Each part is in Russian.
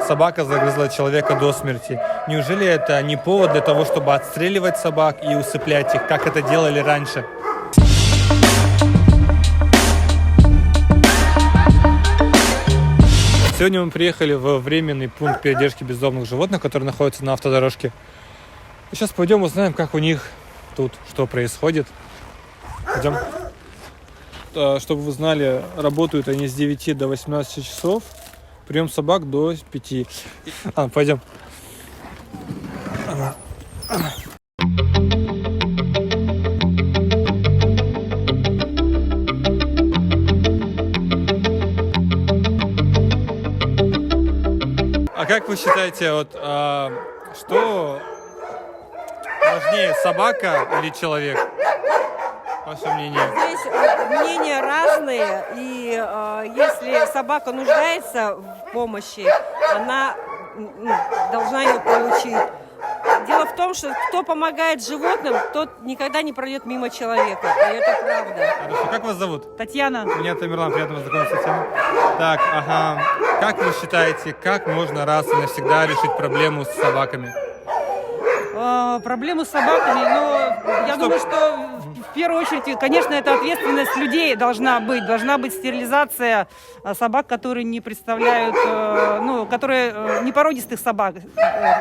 собака загрызла человека до смерти. Неужели это не повод для того, чтобы отстреливать собак и усыплять их, как это делали раньше? Сегодня мы приехали в временный пункт передержки бездомных животных, который находится на автодорожке. И сейчас пойдем узнаем, как у них тут, что происходит. Пойдем. Чтобы вы знали, работают они с 9 до 18 часов. Прием собак до 5. Пойдем. А как вы считаете, что важнее, собака или человек? Ваше мнение? Здесь мнения разные, и если собака нуждается в помощи, она должна ее получить. Дело в том, что кто помогает животным, тот никогда не пройдет мимо человека, и это правда. Хорошо. Как вас зовут? Татьяна. Меня Тамерлан, приятно познакомиться, Татьяна. Так, Как вы считаете, как можно раз и навсегда решить проблему с собаками? Проблему с собаками, я думаю, что в первую очередь, конечно, это ответственность людей должна быть стерилизация собак, которые не представляют, которые не породистых собак.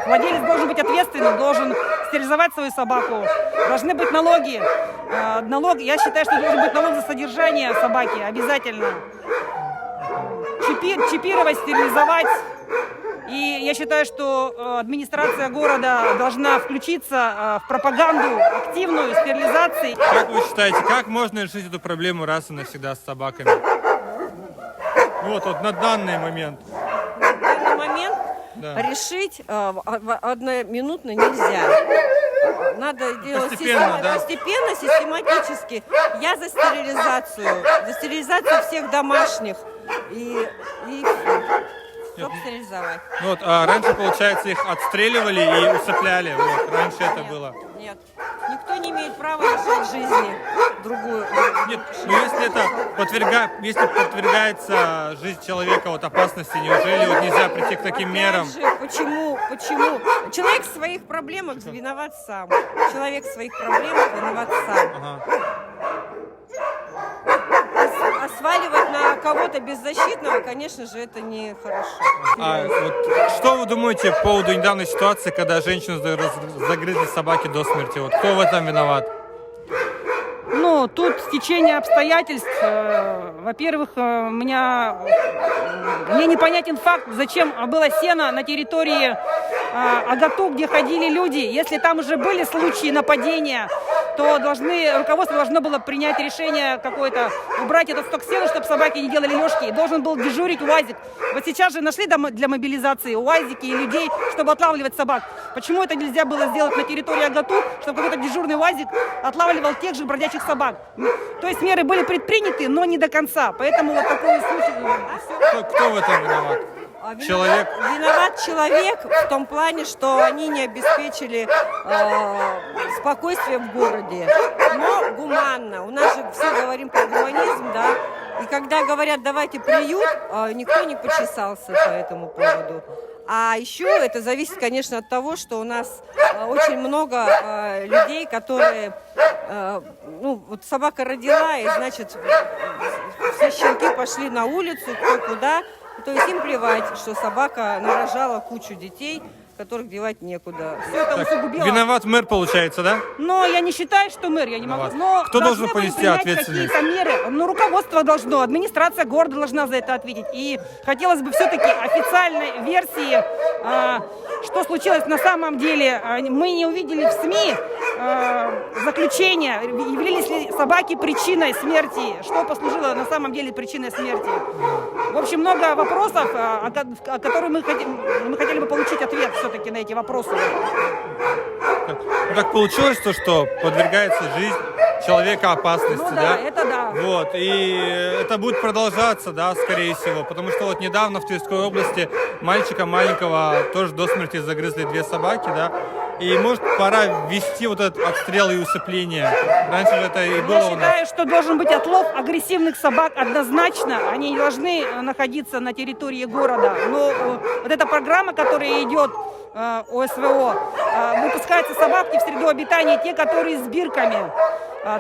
Владелец должен быть ответственным, должен стерилизовать свою собаку, должны быть налоги. Я считаю, что должен быть налог за содержание собаки, обязательно. Чипировать, стерилизовать. И я считаю, что администрация города должна включиться в пропаганду активную стерилизации. Как вы считаете, как можно решить эту проблему раз и навсегда с собаками? Вот на данный момент. На данный момент решить одноминутно нельзя. Надо делать постепенно, систематически. Я за стерилизацию всех домашних. И чтобы стерилизовать. Раньше, получается, их отстреливали и усыпляли. Раньше это было. Нет. Никто не имеет права лишать жизни другую. Нет, если подвергается жизнь человека опасности, неужели нельзя прийти к таким мерам? Почему? Человек в своих проблемах виноват сам. А сваливать на кого-то беззащитного, конечно же, это нехорошо. Что вы думаете по поводу недавней ситуации, когда женщину загрызли собаки до смерти? Кто в этом виноват? Тут стечение обстоятельств. Во-первых, мне непонятен факт, зачем было сено на территории Агату, где ходили люди. Если там уже были случаи нападения, то руководство должно было принять решение какое-то, убрать этот сток сена, чтобы собаки не делали лёжки. И должен был дежурить УАЗик. Вот сейчас же нашли для мобилизации УАЗики и людей, чтобы отлавливать собак. Почему это нельзя было сделать на территории Агату, чтобы какой-то дежурный УАЗик отлавливал тех же бродячих собак? То есть меры были предприняты, но не до конца. Поэтому такой случай... Кто в этом виноват? Человек? Виноват человек в том плане, что они не обеспечили спокойствие в городе, но гуманно. У нас же все говорим про гуманизм, да? И когда говорят, давайте приют, никто не почесался по этому поводу. А еще это зависит, конечно, от того, что у нас очень много людей, которые... собака родила, и, значит, все щенки пошли на улицу, кто куда. То есть им плевать, что собака нарожала кучу детей, которых девать некуда. Все это усугубило. Виноват мэр, получается, да? Но я не считаю, что мэр, я не могу. Но кто должен понести ответственность? Меры. Руководство должно, администрация города должна за это ответить. И хотелось бы все-таки официальной версии, что случилось на самом деле. Мы не увидели в СМИ заключения, являлись ли собаки причиной смерти, что послужило на самом деле причиной смерти. В общем, много вопросов, о которых мы хотели бы получить ответ все-таки на эти вопросы. Так получилось то, что подвергается жизнь человека опасности, Ну да? это да. Вот, и это будет продолжаться, да, скорее всего, потому что вот недавно в Тверской области мальчика маленького тоже до смерти загрызли 2 собаки, да, и может пора ввести вот этот отстрел и усыпление. Раньше же это и было Я у нас. считаю, что должен быть отлов агрессивных собак однозначно. Они не должны находиться на территории города. Но вот эта программа, которая идет ОСВО, выпускаются собаки в среду обитания, те, которые с бирками.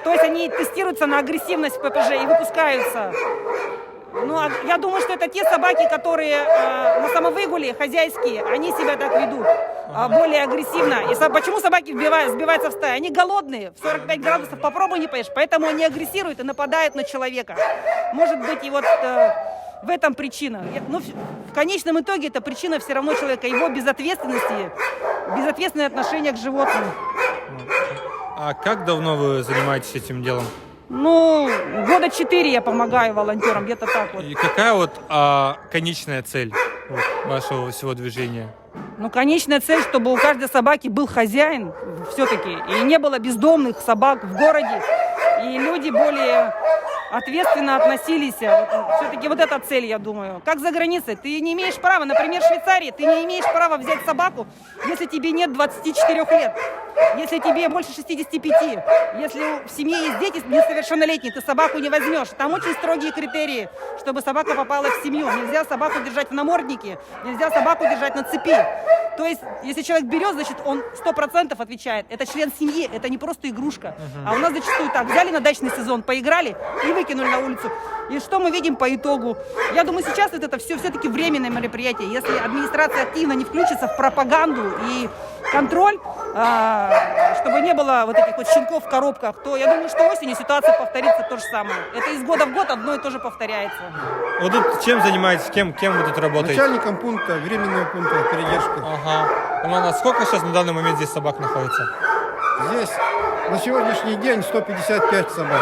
То есть они тестируются на агрессивность ППЖ и выпускаются. Ну, я думаю, что это те собаки, которые на самовыгуле, хозяйские, они себя так ведут, более агрессивно. И почему собаки сбиваются в стаи? Они голодные, в 45 градусов попробуй не поешь, поэтому они агрессируют и нападают на человека. Может быть, и вот в этом причина. Но в конечном итоге это причина все равно человека, его безответственности, безответственное отношение к животным. А как давно вы занимаетесь этим делом? Ну, года 4 я помогаю волонтерам, где-то так вот. И какая вот конечная цель вот, вашего всего движения? Ну, конечная цель, чтобы у каждой собаки был хозяин все-таки, и не было бездомных собак в городе, и люди более ответственно относились. Все-таки вот эта цель, я думаю. Как за границей. Ты не имеешь права, например, в Швейцарии, ты не имеешь права взять собаку, если тебе нет 24 лет, если тебе больше 65, если в семье есть дети несовершеннолетние, ты собаку не возьмешь. Там очень строгие критерии, чтобы собака попала в семью. Нельзя собаку держать в наморднике, нельзя собаку держать на цепи. То есть, если человек берет, значит, он 100% отвечает. Это член семьи, это не просто игрушка. А у нас зачастую так. Взяли на дачный сезон, поиграли и выкинули на улицу. И что мы видим по итогу? Я думаю, сейчас вот это все-таки временное мероприятие. Если администрация активно не включится в пропаганду и контроль, чтобы не было вот этих вот щенков в коробках, то я думаю, что осенью ситуация повторится то же самое. Это из года в год одно и то же повторяется. Вот тут чем занимаетесь, кем вы тут работаете? Начальником пункта, временного пункта передержки. Ага. Ну, а сколько сейчас на данный момент здесь собак находится? Здесь на сегодняшний день 155 собак.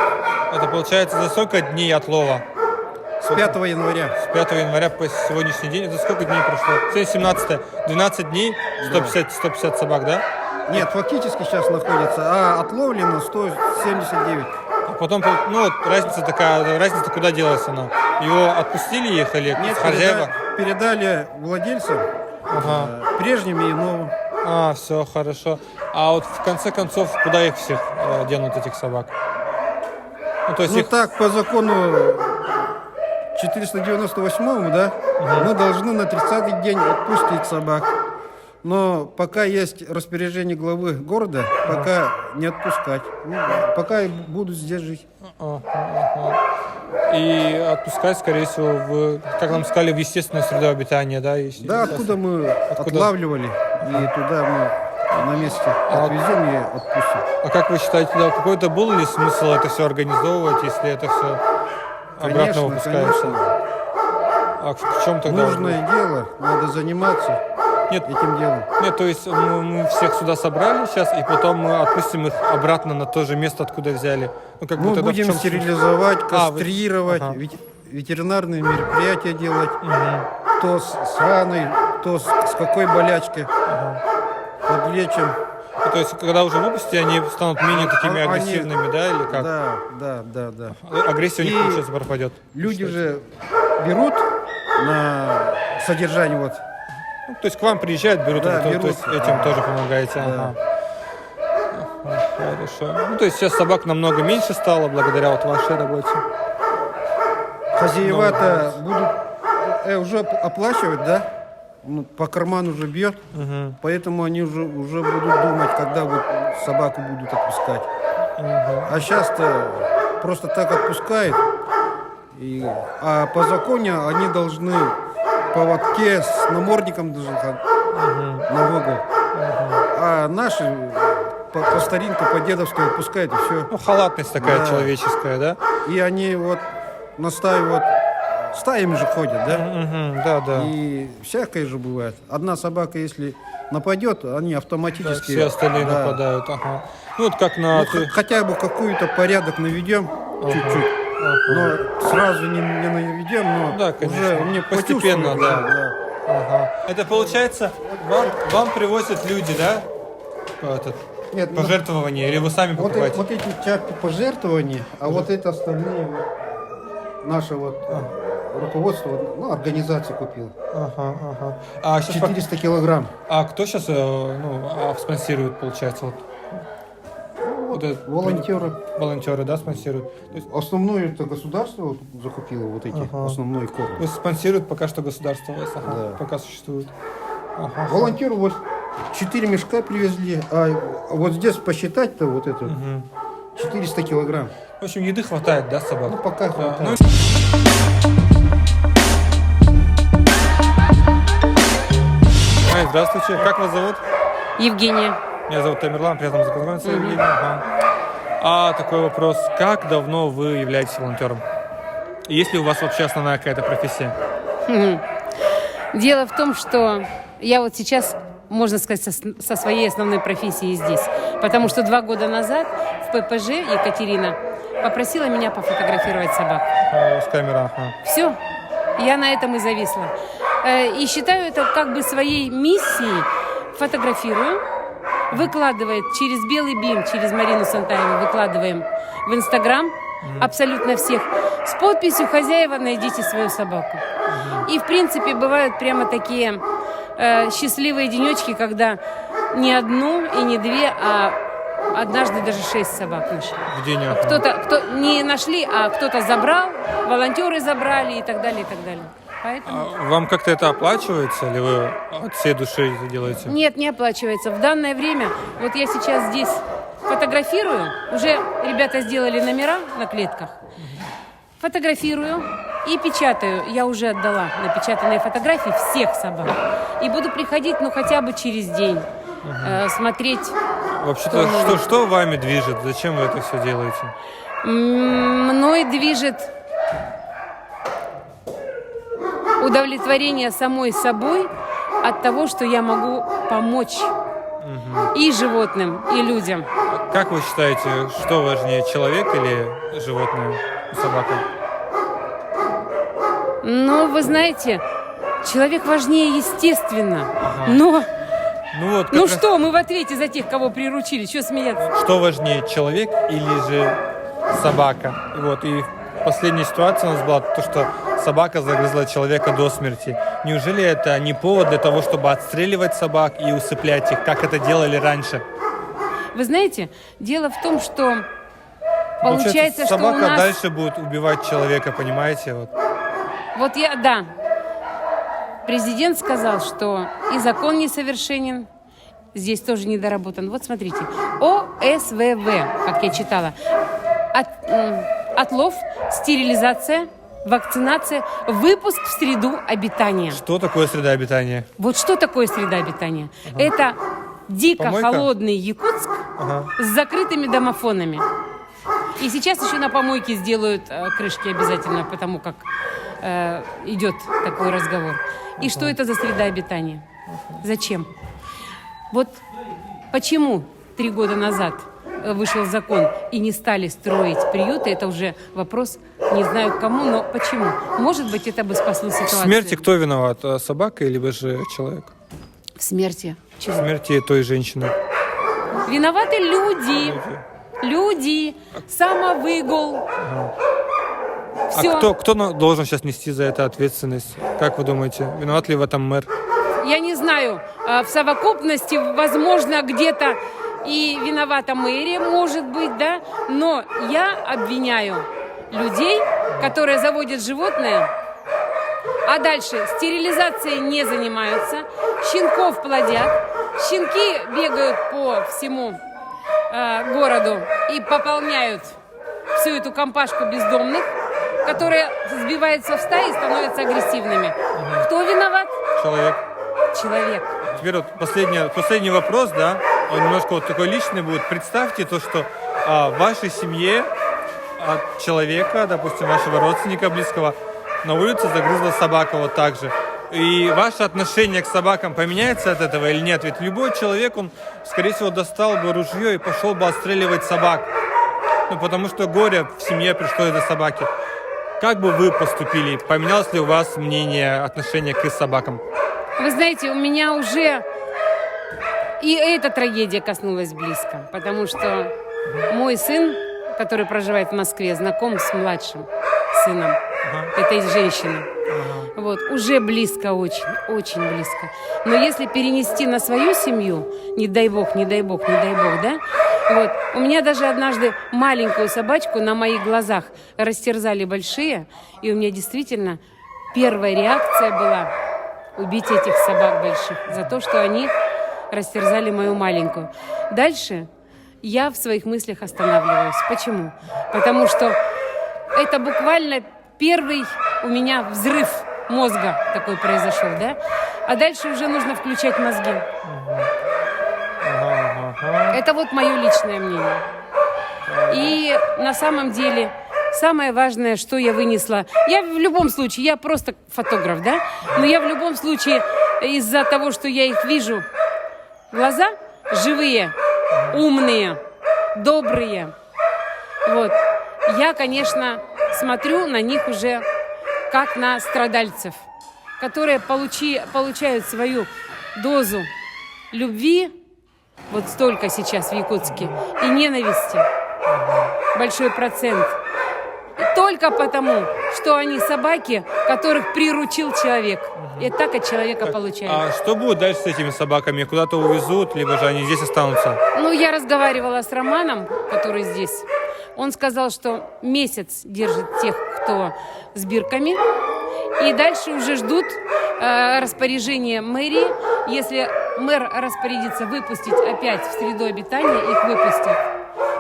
Это получается за сколько дней отлова? С 5 января. С 5 января по сегодняшний день. Это сколько дней прошло? Сегодня 17 12 дней, 150 собак, да? Нет, фактически сейчас находится, а отловлено 179. А потом, ну вот разница такая, разница куда делась она? Его отпустили, ехали Нет, хозяева? передали владельцам, прежним и новым. А, все, хорошо. А вот в конце концов, куда их всех денут, этих собак? Ну, то есть Ну их... так, по закону 498, да, мы должны на 30-й день отпустить собак. Но пока есть распоряжение главы города, пока не отпускать. Ну, пока будут здесь жить. И отпускать, скорее всего, как нам сказали, в естественную среду обитания, да? Да, откуда мы отлавливали, и туда мы на месте отвезем и отпустим. А как вы считаете, да, какой-то был ли смысл это все организовывать, если это все обратно Конечно, выпускается? конечно. А в чем тогда? Нужное дело, надо заниматься этим делом. Нет, то есть мы всех сюда собрали сейчас, и потом мы отпустим их обратно на то же место, откуда взяли. Ну, как бы Мы тогда в будем чем стерилизовать, вы- кастрировать, Ага. ветеринарные мероприятия делать. Кто с раной, кто с какой болячкой. Подлечим. Ну, то есть, когда уже выпустите, они станут менее такими Они- агрессивными, да, или как? Да. Агрессия у них, И получается, пропадет. Люди же берут на содержание вот. Ну, то есть к вам приезжают, берут, Да, то берут. есть этим тоже помогаете. Ага. Хорошо. Ну, то есть сейчас собак намного меньше стало благодаря вот вашей работе. Хозяева-то будут уже оплачивать, да? Ну, по карману уже бьет, поэтому они уже будут думать, когда вот собаку будут отпускать. А сейчас-то просто так отпускают. А по закону они должны в поводке с намордником даже на выгул. А наши по старинке, по дедовской отпускают и все. Ну, халатность такая Да. человеческая, да? И они вот настаивают, стаями же ходят, да? Да. И всякое же бывает. Одна собака, если нападет, они автоматически... Все остальные да. нападают. Ага. Ну, вот как на... Ну, хотя бы какой-то порядок наведем, чуть-чуть. Но сразу не наведем, но Да, конечно. уже мне Постепенно, почувствовали, да. Ага. Это получается, вам привозят люди, да? Этот, Нет, ну, пожертвования, или вы сами вот, покупаете? вот эти чапки пожертвования, а вот это остальные вот, наше вот руководство, вот, ну, организация купила. Ага, ага. А, сейчас 400 килограмм. а кто сейчас спонсирует, получается? Вот это Волонтеры. волонтеры, да, спонсируют? То есть, Основное это государство вот закупило вот эти, Ага. основной корм. то есть спонсирует пока что государство у вас, ага, Да. пока существует. Ага. Волонтеры вот 4 мешка привезли, а вот здесь посчитать-то вот это 400 килограмм. В общем, еды хватает, да, собак? Ну, пока Да. хватает. Ну, Ой, здравствуйте, как вас зовут? Евгения. Меня зовут Тамерлан, приятно познакомиться. Евгений. Ага. А такой вопрос, как давно вы являетесь волонтером? Есть ли у вас вообще основная какая-то профессия? Дело в том, что я вот сейчас, можно сказать, со своей основной профессией здесь. Потому что 2 года назад в ППЖ Екатерина попросила меня пофотографировать собак. С камеры, ага. Все, я на этом и зависла. И считаю это как бы своей миссией. Фотографирую, выкладывает через Белый Бим, через Марину Сантаеву, выкладываем в Инстаграм абсолютно всех с подписью «Хозяева, найдите свою собаку». И, в принципе, бывают прямо такие счастливые денечки, когда не одну и не 2, а однажды даже 6 собак нашли. В день, ага. Кто не нашли, а кто-то забрал, волонтеры забрали и так далее, и так далее. Поэтому... А вам как-то это оплачивается, или вы от всей души это делаете? Нет, не оплачивается. В данное время, вот я сейчас здесь фотографирую, уже ребята сделали номера на клетках, фотографирую и печатаю. Я уже отдала напечатанные фотографии всех собак. И буду приходить, ну, хотя бы через день, смотреть. Вообще-то, что вами движет? Зачем вы это все делаете? Мной движет удовлетворение самой собой от того, что я могу помочь и животным, и людям. Как вы считаете, что важнее, человек или животное, собака? Ну, вы знаете, человек важнее, естественно. Но, Ну вот, как ну раз- что, мы в ответе за тех, кого приручили. Что смеяться? Что важнее, человек или же собака? И последняя ситуация у нас была то, что собака загрызла человека до смерти. Неужели это не повод для того, чтобы отстреливать собак и усыплять их, как это делали раньше? Вы знаете, дело в том, что получается, что у собака нас... дальше будет убивать человека, понимаете? Вот. Да. Президент сказал, что и закон несовершенен, здесь тоже недоработан. Вот смотрите, ОСВВ, как я читала, отлов, стерилизация, вакцинация, выпуск в среду обитания. Что такое среда обитания? Вот что такое среда обитания? Это дико Помойка? холодный Якутск с закрытыми домофонами. И сейчас еще на помойке сделают крышки обязательно, потому как идет такой разговор. И что это за среда обитания? Зачем? Вот почему 3 года назад вышел закон и не стали строить приюты, это уже вопрос, не знаю к кому, но почему? Может быть, это бы спасло В ситуацию. смерти кто виноват? Собака или же человек? В смерти. В Чего? смерти той женщины. Виноваты люди. Люди. Самовыгул. Все. А кто должен сейчас нести за это ответственность? Как вы думаете, виноват ли в этом мэр? Я не знаю, в совокупности, возможно, где-то и виновата мэрия, может быть, да, но я обвиняю людей, которые заводят животное, а дальше стерилизацией не занимаются, щенков плодят, щенки бегают по всему городу и пополняют всю эту компашку бездомных, которые сбиваются в стаи и становятся агрессивными. Кто виноват? Человек. Человек. Теперь вот последний вопрос, да, он немножко вот такой личный будет. Представьте то, что в вашей семье от человека, допустим, вашего родственника близкого, на улице загрызла собака вот так же. И ваше отношение к собакам поменяется от этого или нет? Ведь любой человек, он, скорее всего, достал бы ружье и пошел бы отстреливать собак. Ну, потому что горе в семье пришло из-за собаки. Как бы вы поступили? Поменялось ли у вас мнение, отношение к собакам? Вы знаете, у меня уже И эта трагедия коснулась близко, потому что мой сын, который проживает в Москве, знаком с младшим сыном этой женщины. Вот, уже близко, очень, очень близко. Но если перенести на свою семью, не дай бог, да, вот, у меня даже однажды маленькую собачку на моих глазах растерзали большие, и у меня действительно первая реакция была убить этих собак больших за то, что они растерзали мою маленькую. Дальше я в своих мыслях останавливаюсь. Почему? Потому что это буквально первый у меня взрыв мозга такой произошел, да? А дальше уже нужно включать мозги. Это вот мое личное мнение. И на самом деле самое важное, что я вынесла, я в любом случае, я просто фотограф, да? Но я в любом случае из-за того, что я их вижу, глаза живые, умные, добрые. Вот. Я, конечно, смотрю на них уже как на страдальцев, которые получают свою дозу любви, вот столько сейчас в Якутске, и ненависти. Большой процент. И только потому, что они собаки, которых приручил человек. И так от человека получают. А что будет дальше с этими собаками? Куда-то увезут, либо же они здесь останутся? Ну, я разговаривала с Романом, который здесь. Он сказал, что месяц держит тех, кто с бирками. И дальше уже ждут распоряжения мэрии. Если мэр распорядится выпустить опять в среду обитания, их выпустят.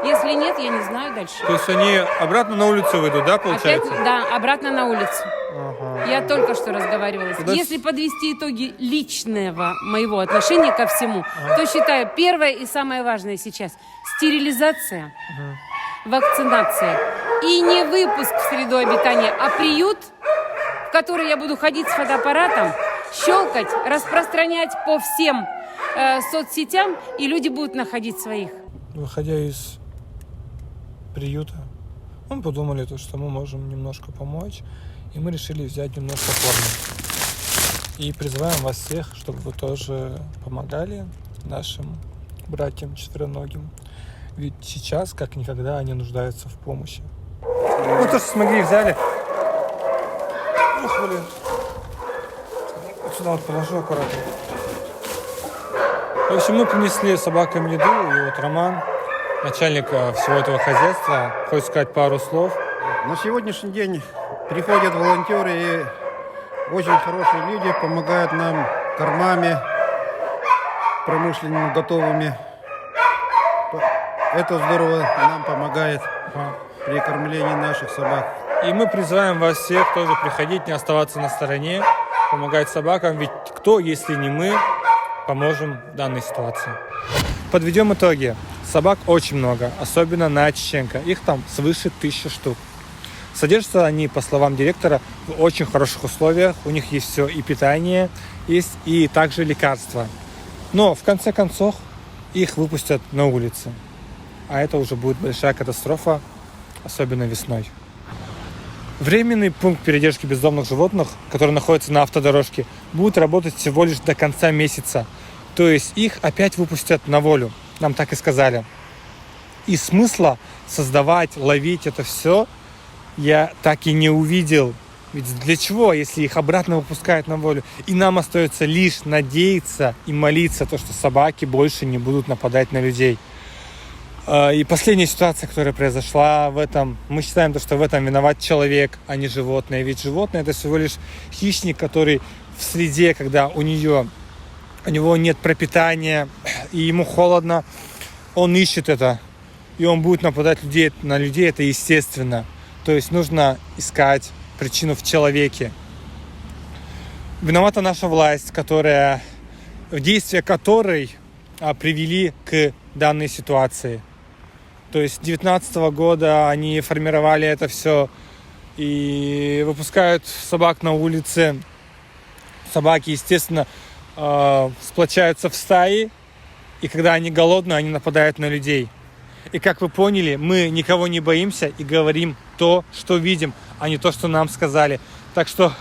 Если нет, я не знаю дальше. То есть они обратно на улицу выйдут, да, получается? Опять, да, обратно на улицу. Ага. Я только что разговаривала. Куда Если подвести итоги личного моего отношения ко всему, то считаю, первое и самое важное сейчас – стерилизация, вакцинация и не выпуск в среду обитания, а приют, в который я буду ходить с фотоаппаратом, щелкать, распространять по всем соцсетям, и люди будут находить своих. Выходя из приюта, мы подумали, что мы можем немножко помочь, и мы решили взять немножко формы. И призываем вас всех, чтобы вы тоже помогали нашим братьям четвероногим. Ведь сейчас, как никогда, они нуждаются в помощи. Ну, то, что смогли, взяли. Ух, блин. Вот сюда вот положу аккуратно. В общем, мы принесли собакам еду, и вот Роман, начальник всего этого хозяйства, хочет сказать пару слов. На сегодняшний день приходят волонтеры, и очень хорошие люди помогают нам кормами промышленными, готовыми. Это здорово нам помогает при кормлении наших собак. И мы призываем вас всех тоже приходить, не оставаться на стороне, помогать собакам, ведь кто, если не мы, поможем в данной ситуации. Подведем итоги. Собак очень много, особенно на Чеченко. Их там свыше 1000 штук. Содержатся они, по словам директора, в очень хороших условиях. У них есть все, и питание есть, и также лекарства. Но, в конце концов, их выпустят на улицы. А это уже будет большая катастрофа, особенно весной. Временный пункт передержки бездомных животных, который находится на автодорожке, будет работать всего лишь до конца месяца. То есть их опять выпустят на волю. Нам так и сказали. И смысла создавать, ловить это все я так и не увидел. Ведь для чего, если их обратно выпускают на волю? И нам остается лишь надеяться и молиться, то, что собаки больше не будут нападать на людей. И последняя ситуация, которая произошла в этом, мы считаем, что в этом виноват человек, а не животное. Ведь животное — это всего лишь хищник, который в среде, когда у него нет пропитания и ему холодно, он ищет это, и он будет нападать на людей, это естественно. То есть нужно искать причину в человеке. Виновата наша власть, действия которой привели к данной ситуации. То есть с 2019 года они формировали это все и выпускают собак на улице. Собаки, естественно, сплочаются в стаи, и когда они голодные, они нападают на людей. И как вы поняли, мы никого не боимся и говорим то, что видим, а не то, что нам сказали. Так что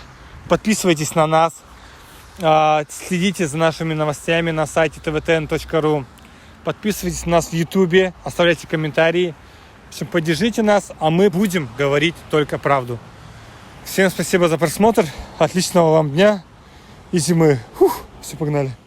подписывайтесь на нас, Следите за нашими новостями на сайте tvtn.ru. Подписывайтесь на нас в Ютубе, оставляйте комментарии. В общем, поддержите нас, а мы будем говорить только правду. Всем спасибо за просмотр. Отличного вам дня и зимы. Все, погнали.